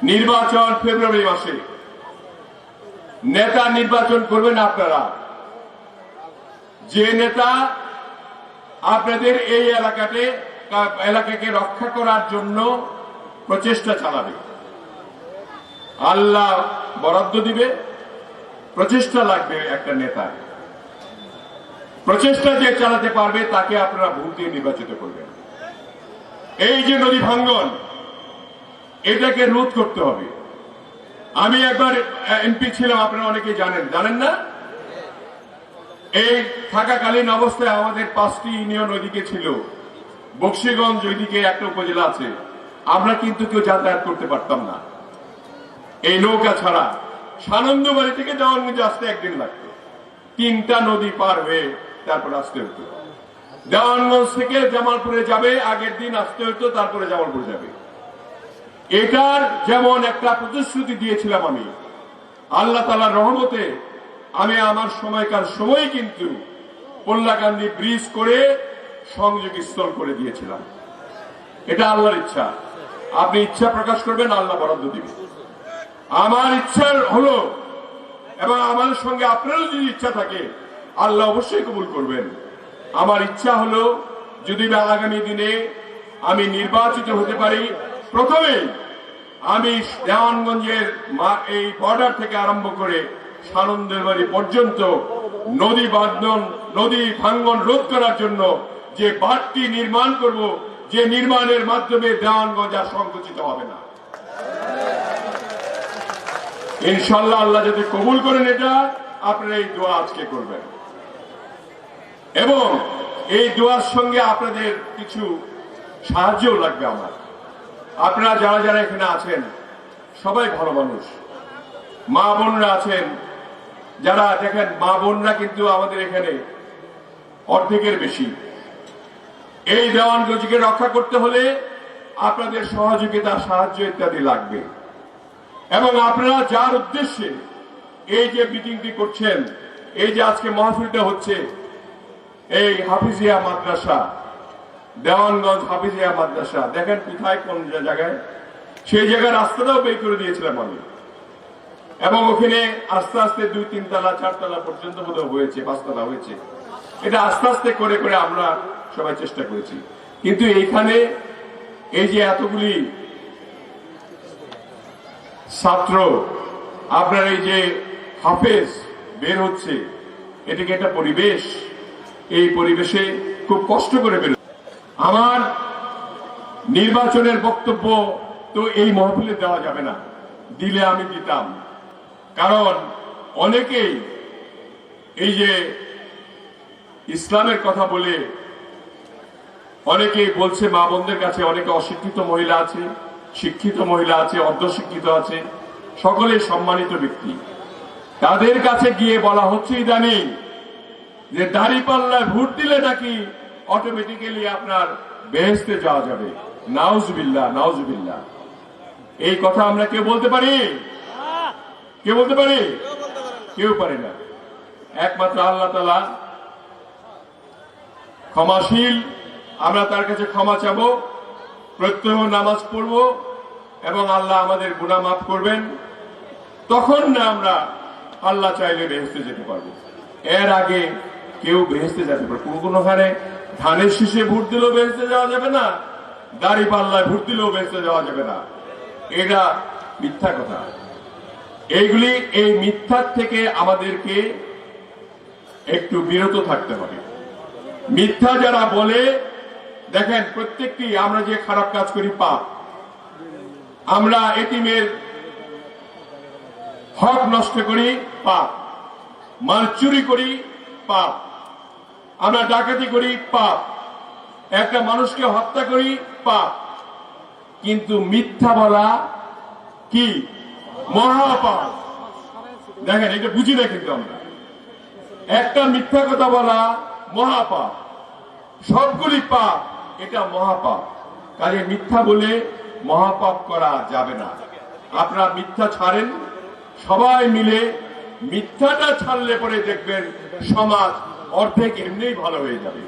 নির্বাচন ফেব্রুয়ারি মাসে, নেতা নির্বাচন করবেন আপনারা। যে নেতা আপনাদের এই এলাকাকে রক্ষা করার জন্য প্রচেষ্টা চালাবে, আল্লাহ বরাদ্দ দিবে, প্রচেষ্টা লাগবে একটা নেতার। প্রচেষ্টা যে চালাতে পারবে তাকে আপনারা ভোট দিয়ে নির্বাচিত করবেন। এই যে নদী ভাঙ্গন, এটাকে রোধ করতে হবে। আমি একবার এমপি ছিলাম, আপনারা অনেকে জানেন না? এই থাকাকালীন অবস্থায় আমাদের 5টি ইউনিয়ন ওইদিকে ছিল, বক্সিগঞ্জ ওইদিকে একটা উপজেলা আছে। আমরা কিন্তু কেউ যাতায়াত করতে পারতাম না এই নৌকা ছাড়া। সানন্দবাড়ি থেকে দেওয়ানগঞ্জে আসতে একদিন লাগতো, 3টা নদী পার হয়ে তারপর আসতে হতো। দেওয়ানগঞ্জ থেকে জামালপুরে যাবে, আগের দিন আসতে হতো, তারপরে জামালপুর যাবে। এটার যেমন একটা প্রতিশ্রুতি দিয়েছিলাম আমি, আল্লাহ তাআলার রহমতে আমি আমার সময়কার সময় কিন্তু পল্লাকান্দি ব্রিজ করে সংযোগ স্থল করে দিয়েছিলাম। এটা আল্লাহর ইচ্ছা। আপনি ইচ্ছা প্রকাশ করবেন, আল্লাহ বরাদ্দ দিবে। আমার ইচ্ছা হলো, এবং আমার সঙ্গে আপনারও যদি ইচ্ছা থাকে, আল্লাহ অবশ্যই কবুল করবেন। আমার ইচ্ছা হলো, যদি আগামী দিনে আমি নির্বাচিত হতে পারি, প্রথমে আমি দেওয়ানগঞ্জের এই বর্ডার থেকে আরম্ভ করে সানন্দবাড়ি পর্যন্ত নদী ভাঙ্গন রোধ করার জন্য যে বাঁধটি নির্মাণ করব, যে নির্মাণের মাধ্যমে দেওয়ানগঞ্জ আর সংকুচিত হবে না। ইনশাআল্লাহ আল্লাহ যদি কবুল করেন, এটা আপনারা এই দোয়া আজকে করবেন। এবং এই দোয়ার সঙ্গে আপনাদের কিছু সাহায্যও লাগবে আমার। আপনারা যারা এখানে আছেন সবাই ভালো মানুষ, মা বোনরা আছেন যারা, দেখেন মা বোনরা কিন্তু আমাদের এখানে অর্ধেকের বেশি। এই দেওয়ানগঞ্জকে রক্ষা করতে হলে আপনাদের সহযোগিতা, সাহায্য ইত্যাদি লাগবে। এবং আপনারা যার উদ্দেশ্যে এই যে মিটিংটি করছেন, এই যে আজকে মাহফিলটা হচ্ছে, এই হাফিজিয়া মাদ্রাসা, দেওয়ানগঞ্জ হাফিজিয়া মাদ্রাসা, দেখেন কোথায় কোন জায়গায়, সেই জায়গায় রাস্তাটাও বের করে দিয়েছিলাম আমি। এবং ওখানে আস্তে আস্তে 2-3 তলা 4 তলা পর্যন্ত বোধহয় হয়েছে, 5 তলা হয়েছে। এটা আস্তে আস্তে করে করে আমরা সবাই চেষ্টা করেছি। কিন্তু এইখানে এই যে এতগুলি ছাত্র, আপনার এই যে হাফেজ বের হচ্ছে, এটাকে একটা পরিবেশ, এই পরিবেশে খুব কষ্ট করে বের। আমার নির্বাচনের বক্তব্য তো এই মাহফিলে দেওয়া যাবে না, দিলে আমি দিতাম। কারণ অনেকেই এই যে ইসলামের কথা বলে অনেকেই বলছে, মা বোনদের কাছে অনেকে অশিক্ষিত মহিলা আছে, শিক্ষিত মহিলা আছে, অর্ধশিক্ষিত আছে, সকলেই সম্মানিত ব্যক্তি। তাদের কাছে গিয়ে বলা হচ্ছে ইদানিং যে দাঁড়িপাল্লায় ভোট দিলে নাকি অটোমেটিক্যালি আপনার বেহেশতে যাওয়া যাবে। নাউজুবিল্লাহ, নাউজুবিল্লাহ। এই কথা আমরা কেউ বলতে পারি? কেউ বলতে পারি? কেউ পারে না। একমাত্র আল্লাহ তাআলা ক্ষমাশীল। আমরা তার কাছে ক্ষমা চাবো, প্রত্যহ নামাজ পড়ব, এবং আল্লাহ আমাদের গুনাহ মাফ করবেন। তখন না আমরা আল্লাহ চাইলে বেহেশতে যেতে পারবো। এর আগে কেউ বেহেশতে যেতে পারবে? কোনো হারে ধানের শীষে ভোট দিলেও বেহেশতে যাওয়া যাবে না, দাঁড়িপাল্লায় ভোট দিলেও বেহেশতে যাওয়া যাবে না। এটা মিথ্যা কথা। এইগুলি, এই মিথ্যার থেকে আমাদেরকে একটু বিরত থাকতে হবে। মিথ্যা যারা বলে, দেখেন প্রত্যেকটি, আমরা যে খারাপ কাজ করি পাপ, আমরা এতিমের হক নষ্ট করি পাপ, মাল চুরি করি পাপ, আমরা ডাকাতি করি পাপ, একটা মানুষকে হত্যা করি পাপ। কিন্তু মিথ্যা বলা কি? মহাপাপ। দেখেন এটা বুঝি না, কিন্তু আমরা একটা মিথ্যা কথা বলা মহাপাপ, সবগুলি পাপ, এটা মহাপাপ। কাজে মিথ্যা বলে মহাপাপ করা যাবে না। আপনারা মিথ্যা ছাড়েন, সবাই মিলে মিথ্যাটা ছাড়লে পরে দেখবেন সমাজ অর্ধেক এমনিই ভালো হয়ে যাবে।